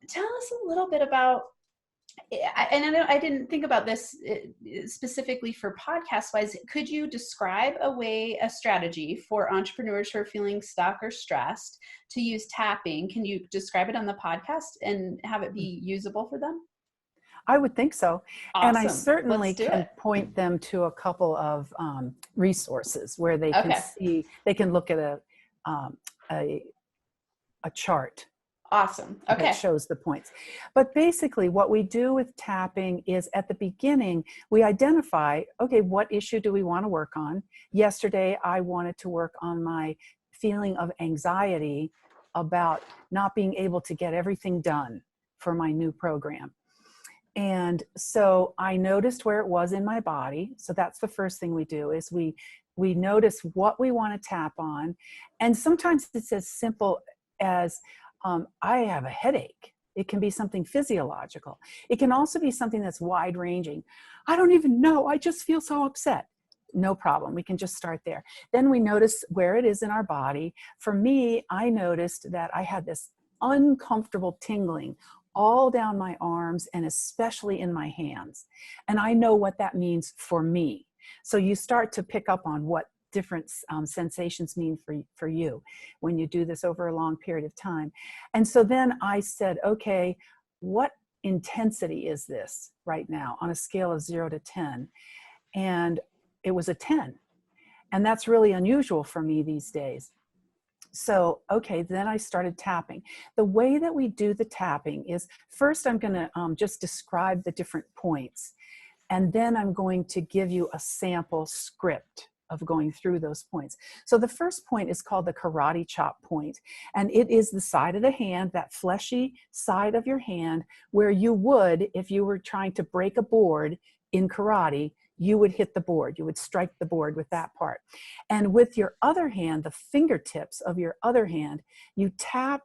tell us a little bit about, I didn't think about this specifically for podcast wise. Could you describe a strategy for entrepreneurs who are feeling stuck or stressed to use tapping? Can you describe it on the podcast and have it be usable for them? I would think so. And I Awesome. certainly Let's do can it. point them to a couple of resources where they can Okay. see, they can look at a chart Awesome. that Okay. shows the points. But basically what we do with tapping is at the beginning, we identify, okay, what issue do we want to work on? Yesterday, I wanted to work on my feeling of anxiety about not being able to get everything done for my new program. And so I noticed where it was in my body. So that's the first thing we do is we notice what we want to tap on. And sometimes it's as simple as I have a headache. It can be something physiological. It can also be something that's wide ranging. I don't even know. I just feel so upset. No problem. We can just start there. Then we notice where it is in our body. For me, I noticed that I had this uncomfortable tingling all down my arms and especially in my hands. And I know what that means for me. So you start to pick up on what different sensations mean for you when you do this over a long period of time. And so then I said, okay, what intensity is this right now on a scale of 0 to 10? And it was a 10. And that's really unusual for me these days. So, okay, then I started tapping. The way that we do the tapping is first I'm going to just describe the different points. And then I'm going to give you a sample script of going through those points. So the first point is called the karate chop point. And it is the side of the hand, that fleshy side of your hand, where you would, if you were trying to break a board in karate, you would hit the board. You would strike the board with that part. And with your other hand, the fingertips of your other hand, you tap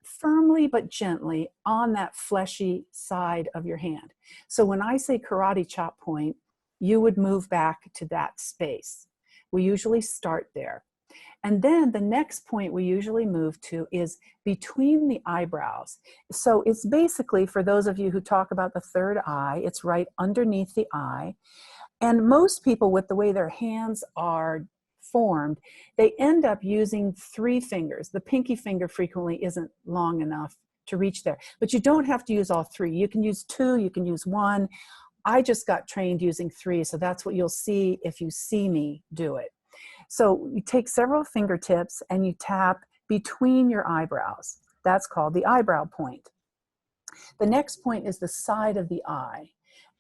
firmly but gently on that fleshy side of your hand. So when I say karate chop point, you would move back to that space. We usually start there. And then the next point we usually move to is between the eyebrows. So it's basically, for those of you who talk about the third eye, it's right underneath the eye. And most people, with the way their hands are formed, they end up using 3 fingers. The pinky finger frequently isn't long enough to reach there, but you don't have to use all 3. You can use 2, you can use 1. I just got trained using 3, so that's what you'll see if you see me do it. So you take several fingertips and you tap between your eyebrows. That's called the eyebrow point. The next point is the side of the eye.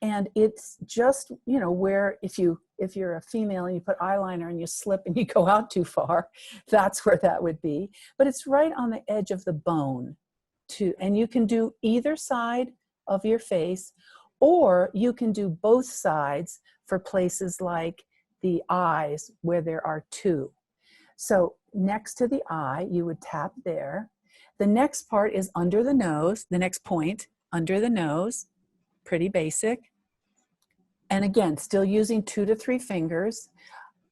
And it's just, you know, where if you're a female and you put eyeliner and you slip and you go out too far, that's where that would be. But it's right on the edge of the bone too. And you can do either side of your face, or you can do both sides for places like the eyes where there are 2. So next to the eye, you would tap there. The next part is under the nose. The next point, under the nose, pretty basic. And again, still using 2 to 3 fingers.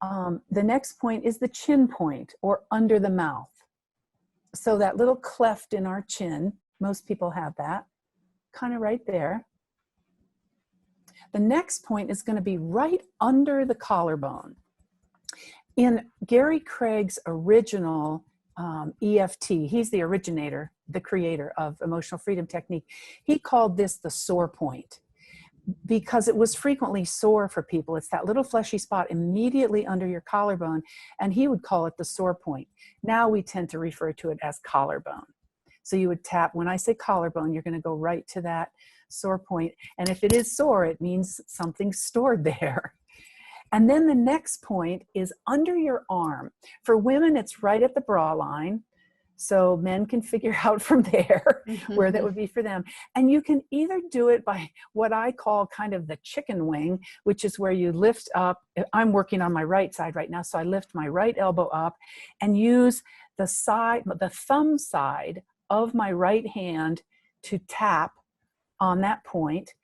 The next point is the chin point, or under the mouth. So that little cleft in our chin, most people have that, kind of right there. The next point is going to be right under the collarbone. In Gary Craig's original EFT, he's the originator, the creator of emotional freedom technique. He called this the sore point because it was frequently sore for people. It's that little fleshy spot immediately under your collarbone, and he would call it the sore point. Now we tend to refer to it as collarbone. So you would tap, when I say collarbone, you're going to go right to that sore point. And if it is sore, it means something's stored there. And then the next point is under your arm. For women, it's right at the bra line. So men can figure out from there where that would be for them. And you can either do it by what I call kind of the chicken wing, which is where you lift up. I'm working on my right side right now. So I lift my right elbow up and use the thumb side of my right hand to tap on that point.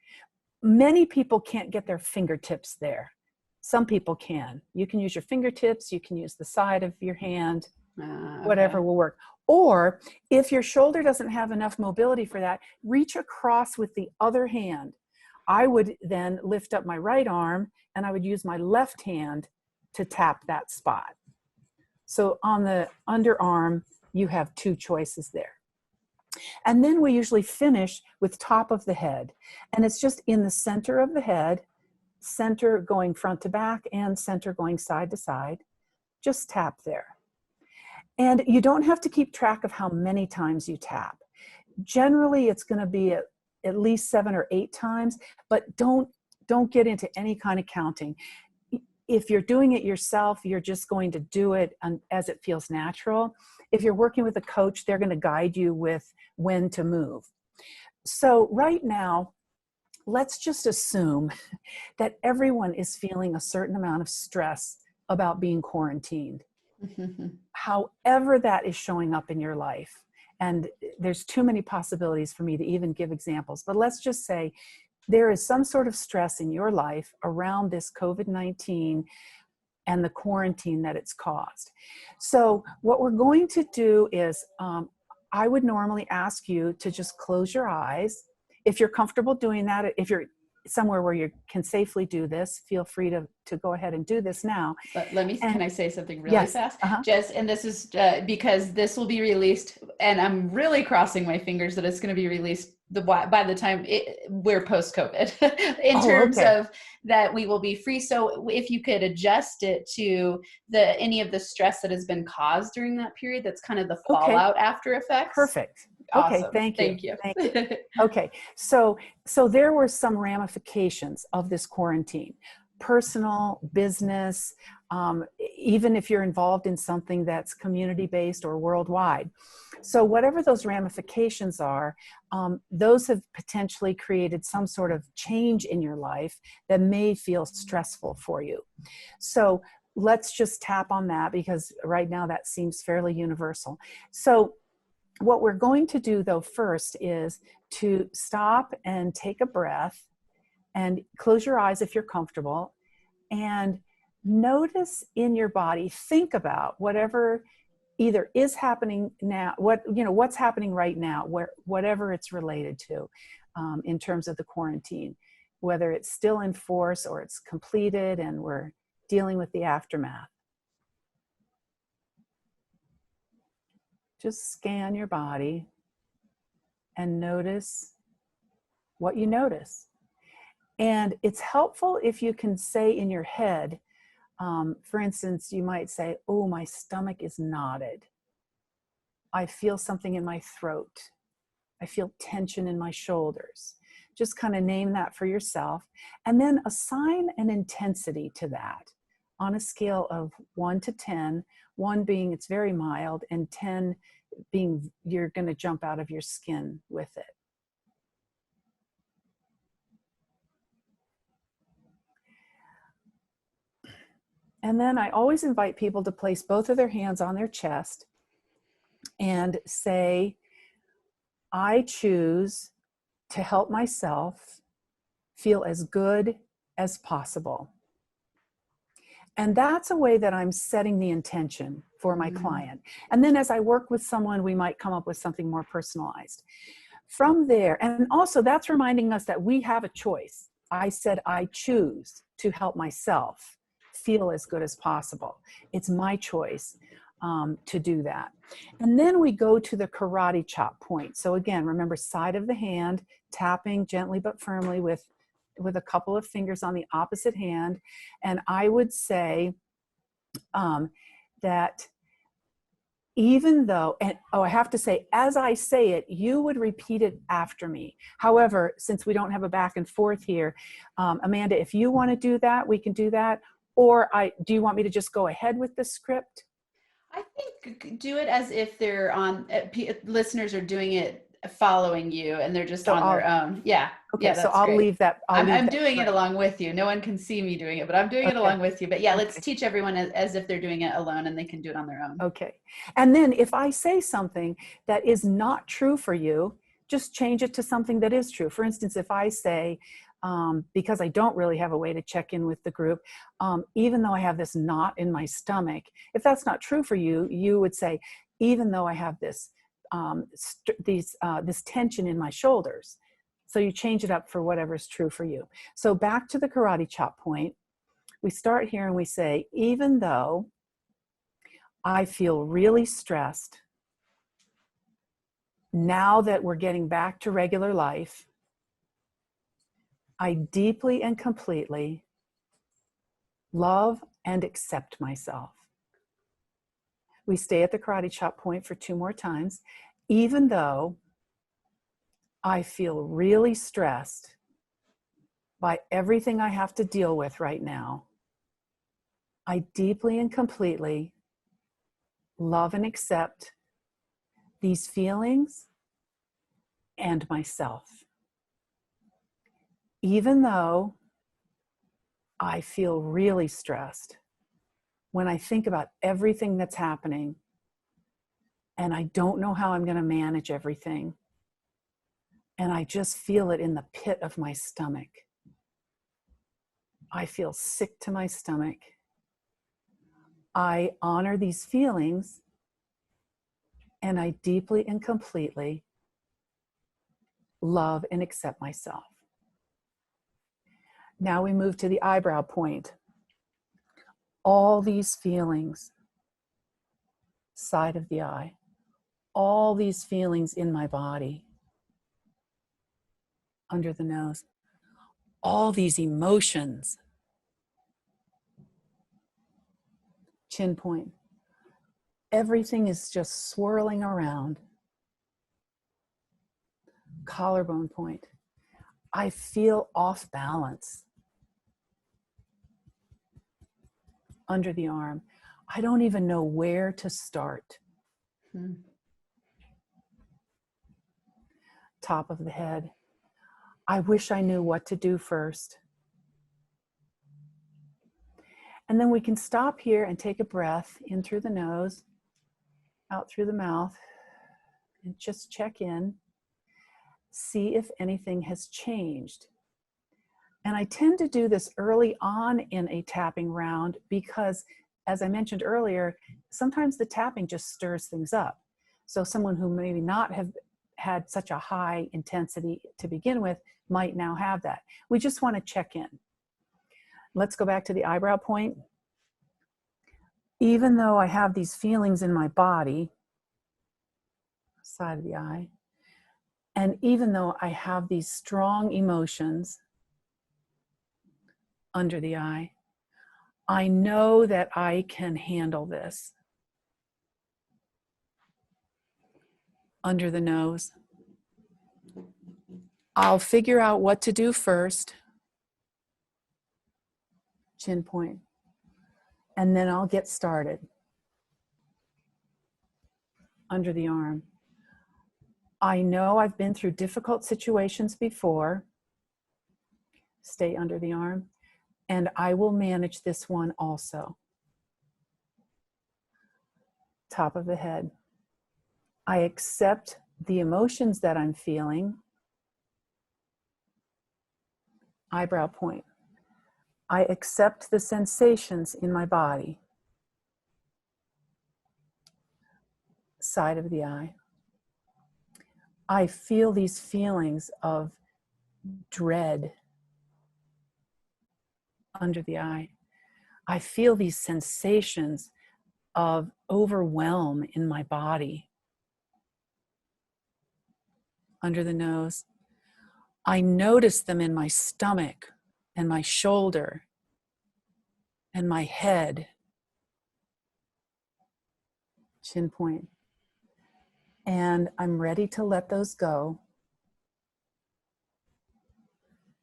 Many people can't get their fingertips there. Some people can. You can use your fingertips, you can use the side of your hand, whatever will work. Or if your shoulder doesn't have enough mobility for that, reach across with the other hand. I would then lift up my right arm and I would use my left hand to tap that spot. So on the underarm, you have two choices there. And then we usually finish with top of the head. And it's just in the center of the head, center going front to back and center going side to side. Just tap there. And you don't have to keep track of how many times you tap. Generally, it's going to be at least 7 or 8 times, but don't get into any kind of counting. If you're doing it yourself, you're just going to do it as it feels natural. If you're working with a coach, they're going to guide you with when to move. So right now, let's just assume that everyone is feeling a certain amount of stress about being quarantined. However that is showing up in your life. And there's too many possibilities for me to even give examples. But let's just say there is some sort of stress in your life around this COVID-19 and the quarantine that it's caused. So what we're going to do is, I would normally ask you to just close your eyes. If you're comfortable doing that, if you're somewhere where you can safely do this, feel free to go ahead and do this now. But can I say something really fast? Yes. And this is because this will be released, and I'm really crossing my fingers that it's going to be released by the time we're post-COVID in terms of that we will be free. So if you could adjust it to any of the stress that has been caused during that period, that's kind of the fallout after effects. Perfect. Awesome. Okay, thank you. Thank you. Okay, so there were some ramifications of this quarantine. Personal, business, even if you're involved in something that's community-based or worldwide. So whatever those ramifications are, those have potentially created some sort of change in your life that may feel stressful for you. So let's just tap on that, because right now that seems fairly universal. So what we're going to do though first is to stop and take a breath and close your eyes if you're comfortable, and notice in your body, think about whatever either is happening now, what's happening right now, whatever it's related to in terms of the quarantine, whether it's still in force or it's completed and we're dealing with the aftermath. Just scan your body and notice what you notice. And it's helpful if you can say in your head, for instance, you might say, oh, my stomach is knotted. I feel something in my throat. I feel tension in my shoulders. Just kind of name that for yourself. And then assign an intensity to that on a scale of 1 to 10, 1 being it's very mild, and 10 being you're going to jump out of your skin with it. And then I always invite people to place both of their hands on their chest and say, I choose to help myself feel as good as possible. And that's a way that I'm setting the intention for my client. And then as I work with someone, we might come up with something more personalized. From there, and also that's reminding us that we have a choice. I said I choose to help myself feel as good as possible. It's my choice to do that. And then we go to the karate chop point. So again, remember, side of the hand, tapping gently but firmly with a couple of fingers on the opposite hand. And I would say that even though, I have to say, as I say it, you would repeat it after me. However, since we don't have a back and forth here, Amanda, if you want to do that, we can do that. Or do you want me to just go ahead with the script? I think do it as if they're on, listeners are doing it following you and they're just on their own. Yeah. Okay, yeah, so I'll great. leave that. I'm doing it along with you. No one can see me doing it, but I'm doing it along with you. But yeah, let's teach everyone as if they're doing it alone and they can do it on their own. Okay. And then if I say something that is not true for you, just change it to something that is true. For instance, if I say, because I don't really have a way to check in with the group, even though I have this knot in my stomach, if that's not true for you, you would say, even though I have this this tension in my shoulders. So you change it up for whatever is true for you. So back to the karate chop point, we start here and we say, even though I feel really stressed, now that we're getting back to regular life, I deeply and completely love and accept myself. We stay at the karate chop point for 2 more times. Even though I feel really stressed by everything I have to deal with right now, I deeply and completely love and accept these feelings and myself. Even though I feel really stressed when I think about everything that's happening and I don't know how I'm going to manage everything, and I just feel it in the pit of my stomach. I feel sick to my stomach. I honor these feelings and I deeply and completely love and accept myself. Now we move to the eyebrow point. All these feelings, side of the eye, all these feelings in my body, under the nose, all these emotions, chin point. Everything is just swirling around. Collarbone point. I feel off balance. Under the arm. I don't even know where to start. Top of the head. I wish I knew what to do first. And then we can stop here and take a breath in through the nose, out through the mouth, and just check in. See if anything has changed. And I tend to do this early on in a tapping round because, as I mentioned earlier, sometimes the tapping just stirs things up. So someone who maybe not have had such a high intensity to begin with might now have that. We just want to check in. Let's go back to the eyebrow point. Even though I have these feelings in my body, side of the eye, and even though I have these strong emotions under the eye, I know that I can handle this. Under the nose. I'll figure out what to do first. Chin point. And then I'll get started. Under the arm. I know I've been through difficult situations before. Stay under the arm. And I will manage this one also. Top of the head. I accept the emotions that I'm feeling. Eyebrow point. I accept the sensations in my body. Side of the eye. I feel these feelings of dread under the eye. I feel these sensations of overwhelm in my body. Under the nose. I notice them in my stomach and my shoulder and my head. Chin point. And I'm ready to let those go.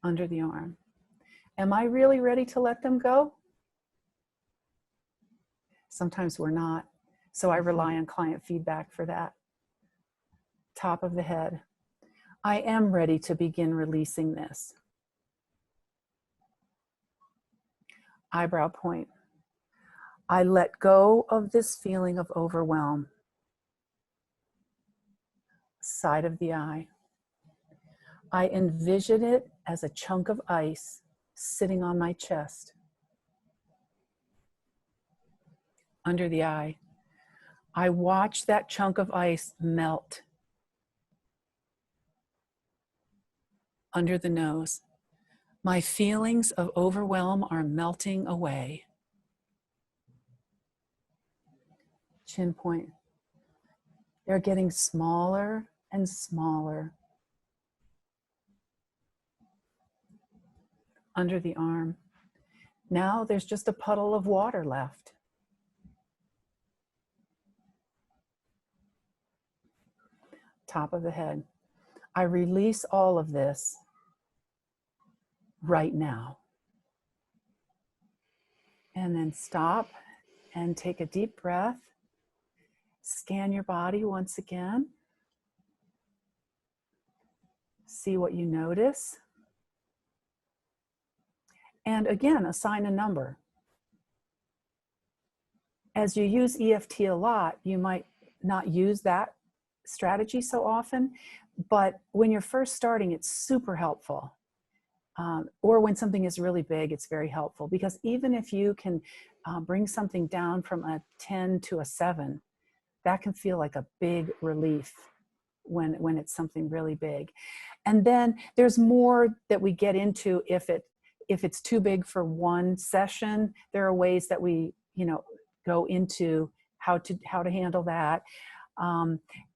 Under the arm. Am I really ready to let them go? Sometimes we're not. So I rely on client feedback for that. Top of the head. I am ready to begin releasing this. Eyebrow point. I let go of this feeling of overwhelm. Side of the eye. I envision it as a chunk of ice sitting on my chest. Under the eye. I watch that chunk of ice melt under the nose. My feelings of overwhelm are melting away. Chin point. They're getting smaller and smaller. Under the arm. Now there's just a puddle of water left. Top of the head. I release all of this right now. And then stop and take a deep breath. Scan your body once again. See what you notice. And again, assign a number. As you use EFT a lot, you might not use that strategy so often, but when you're first starting, it's super helpful. Or when something is really big, it's very helpful, because even if you can bring something down from a 10 to a 7, that can feel like a big relief when it's something really big. And then there's more that we get into if it's too big for one session. There are ways that we, go into how to handle that.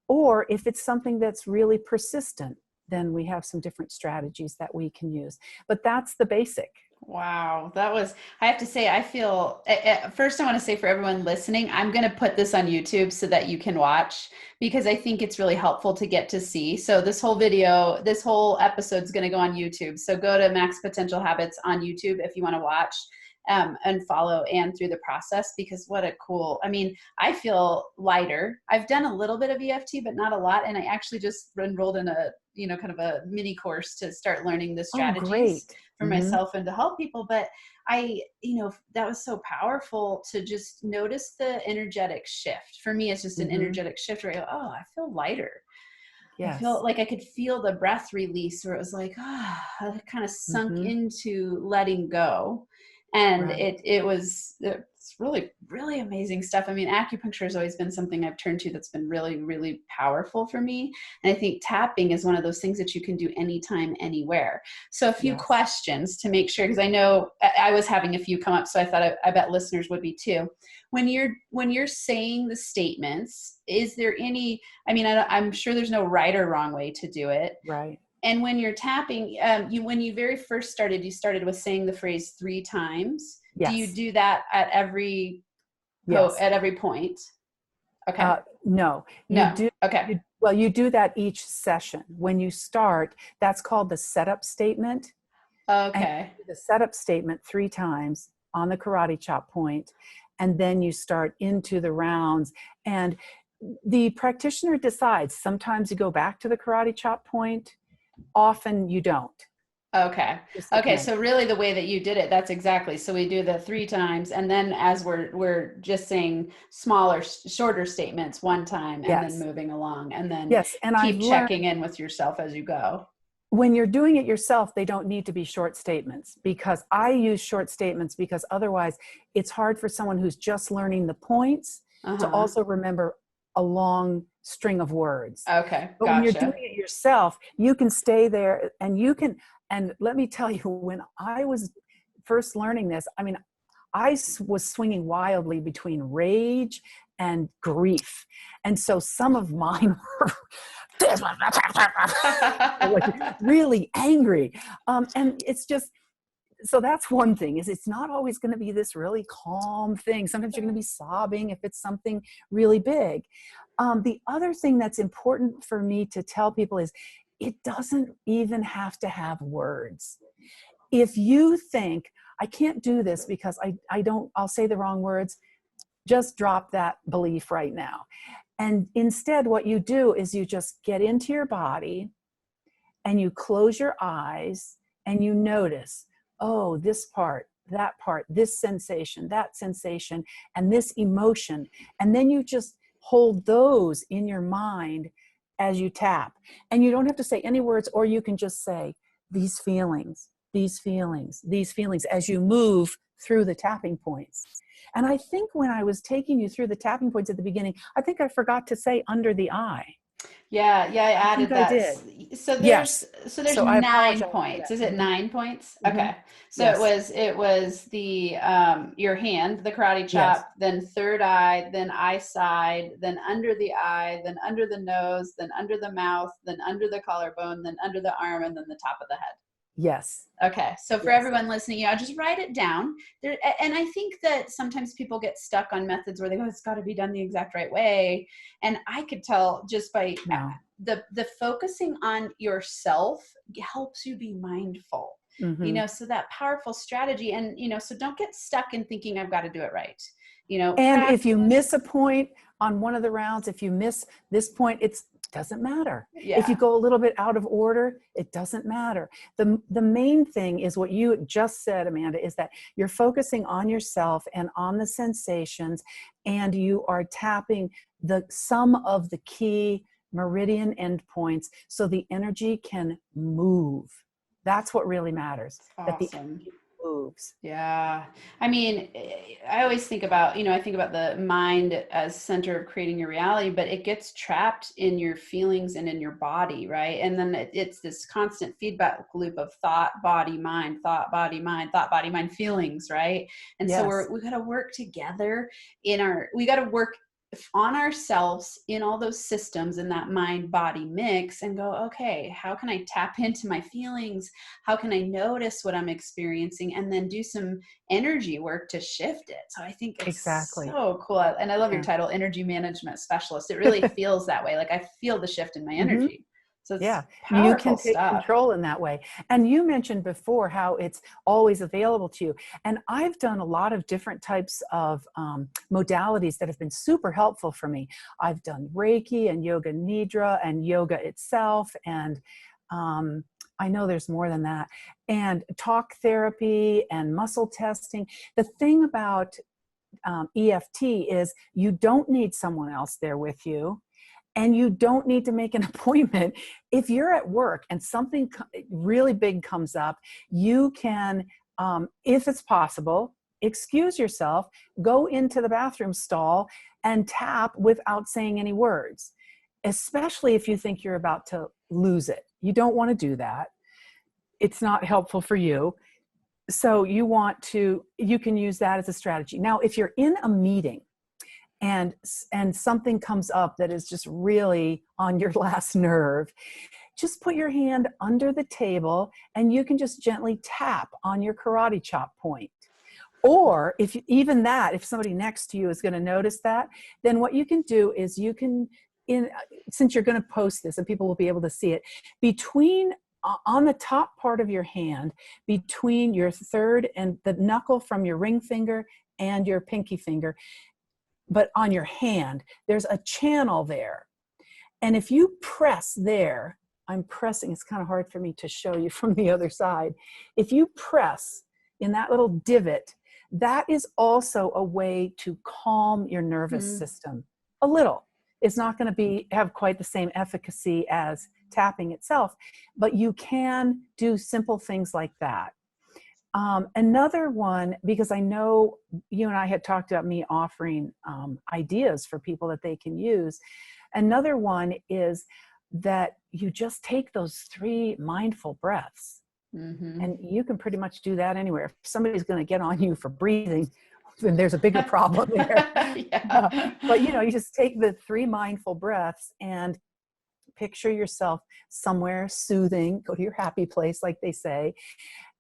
Or if it's something that's really persistent, then we have some different strategies that we can use. But that's the basic. Wow. I have to say, I feel, first I want to say for everyone listening, I'm going to put this on YouTube so that you can watch, because I think it's really helpful to get to see. So this whole episode is going to go on YouTube. So go to Max Potential Habits on YouTube if you want to watch and follow Anne through the process, because I feel lighter. I've done a little bit of EFT, but not a lot. And I actually just enrolled in a kind of a mini course to start learning the strategies for myself and to help people. But that was so powerful to just notice the energetic shift. For me, it's just an energetic shift where I go, oh, I feel lighter. Yes. I feel like I could feel the breath release, where it was like, I kind of sunk into letting go. And right. It's really, really amazing stuff. I mean, acupuncture has always been something I've turned to that's been really, really powerful for me. And I think tapping is one of those things that you can do anytime, anywhere. So a few questions to make sure, because I know I was having a few come up, so I thought I bet listeners would be too. When you're saying the statements, is there any, I'm sure there's no right or wrong way to do it. Right. And when you're tapping, when you very first started, you started with saying the phrase 3 times. Yes. Do you do that at every point? Okay. No. Do. Okay. You do that each session. When you start, that's called the setup statement. Okay. The setup statement 3 times on the karate chop point, and then you start into the rounds. And the practitioner decides. Sometimes you go back to the karate chop point. Often you don't. Okay. Okay. So really the way that you did it, that's exactly. So we do the 3 times, and then as we're just saying smaller, shorter statements 1 time, and then moving along, and then keep checking in with yourself as you go. When you're doing it yourself, they don't need to be short statements, because I use short statements, because otherwise it's hard for someone who's just learning the points to also remember a long string of words. Okay. But when you're doing it yourself, you can stay there, and and let me tell you, when I was first learning this, I was swinging wildly between rage and grief. And so some of mine were like really angry. And it's just, so that's one thing, is it's not always going to be this really calm thing. Sometimes you're going to be sobbing if it's something really big. The other thing that's important for me to tell people is it doesn't even have to have words. If you think, I can't do this because I'll say the wrong words, just drop that belief right now. And instead, what you do is you just get into your body and you close your eyes and you notice, oh, this part, that part, this sensation, that sensation, and this emotion. And then you just hold those in your mind as you tap. And you don't have to say any words, or you can just say these feelings, these feelings as you move through the tapping points. And I think when I was taking you through the tapping points at the beginning, I think I forgot to say under the eye. Yeah, I I added think I that. did. So Yes. there's So I 9 apologize for points. that. Is it 9 points? Mm-hmm. Okay. So Yes. it was the your hand, the karate Yes. chop, then third eye, then eye side, then under the eye, then under the nose, then under the mouth, then under the collarbone, then under the arm, and then the top of the head. Yes. Okay. So for Yes. everyone listening, just write it down there. And I think that sometimes people get stuck on methods where they go, it's got to be done the exact right way. And I could tell just by the focusing on yourself helps you be mindful, Mm-hmm. so that powerful strategy. And, so don't get stuck in thinking I've got to do it right. And if you miss a point on one of the rounds, if you miss this point, it doesn't matter. Yeah. If you go a little bit out of order, it doesn't matter. The main thing is what you just said, Amanda, is that you're focusing on yourself and on the sensations, and you are tapping some of the key meridian endpoints so the energy can move. That's what really matters. Awesome. That the energy moves. Yeah. I mean, I always think about, I think about the mind as center of creating your reality, but it gets trapped in your feelings and in your body, right? And then it's this constant feedback loop of thought, body, mind, thought, body, mind, thought, body, mind, feelings, right? And Yes. so we got to work together we got to work on ourselves in all those systems in that mind body mix and go, okay, how can I tap into my feelings? How can I notice what I'm experiencing and then do some energy work to shift it? So I think it's so cool. And I love your title, Energy Management Specialist. It really feels that way. Like I feel the shift in my energy. Mm-hmm. So it's powerful you can take control in that way. And you mentioned before how it's always available to you. And I've done a lot of different types of modalities that have been super helpful for me. I've done Reiki and Yoga Nidra and yoga itself. And I know there's more than that. And talk therapy and muscle testing. The thing about EFT is you don't need someone else there with you. And you don't need to make an appointment. If you're at work and something really big comes up, you can, if it's possible, excuse yourself, go into the bathroom stall and tap without saying any words, especially if you think you're about to lose it. You don't want to do that. It's not helpful for you. So you can use that as a strategy. Now, if you're in a meeting, and something comes up that is just really on your last nerve, just put your hand under the table and you can just gently tap on your karate chop point. Or if somebody next to you is going to notice that, then what you can do is since you're going to post this and people will be able to see it, on the top part of your hand, between your third and the knuckle from your ring finger and your pinky finger, but on your hand, there's a channel there. And if you press there, I'm pressing, it's kind of hard for me to show you from the other side. If you press in that little divot, that is also a way to calm your nervous system a little. It's not going to have quite the same efficacy as tapping itself, but you can do simple things like that. Another one, because I know you and I had talked about me offering ideas for people that they can use. Another one is that you just take those 3 mindful breaths. Mm-hmm. And you can pretty much do that anywhere. If somebody's going to get on you for breathing, then there's a bigger problem there. But you just take the 3 mindful breaths and picture yourself somewhere soothing, go to your happy place, like they say.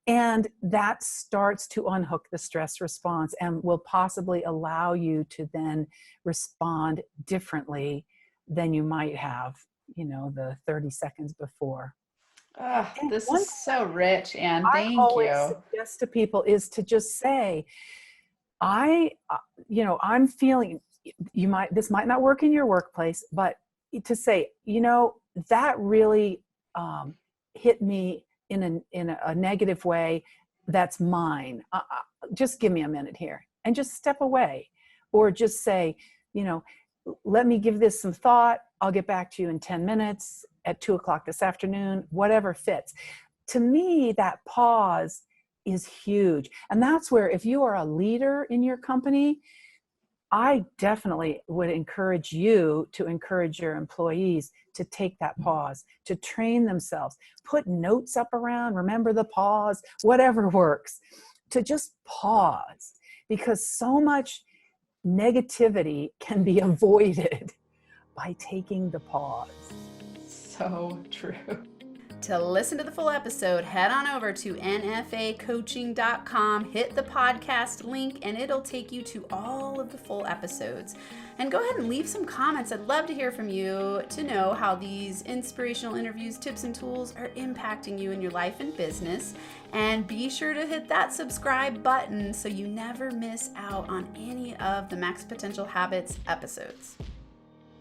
And that starts to unhook the stress response and will possibly allow you to then respond differently than you might have, the 30 seconds before. This is so rich, Anne. Thank you. I always suggest to people is to just say, I'm feeling, this might not work in your workplace, but to say, that really hit me in a negative way, that's mine. Just give me a minute here and just step away, or just say, let me give this some thought. I'll get back to you in 10 minutes at 2:00 this afternoon, whatever fits. to me, that pause is huge. And that's where, if you are a leader in your company, I definitely would encourage you to encourage your employees to take that pause, to train themselves, put notes up around, remember the pause, whatever works, to just pause, because so much negativity can be avoided by taking the pause. So true. To listen to the full episode, head on over to nfacoaching.com, hit the podcast link, and it'll take you to all of the full episodes. And go ahead and leave some comments. I'd love to hear from you to know how these inspirational interviews, tips, and tools are impacting you in your life and business. And be sure to hit that subscribe button so you never miss out on any of the Max Potential Habits episodes.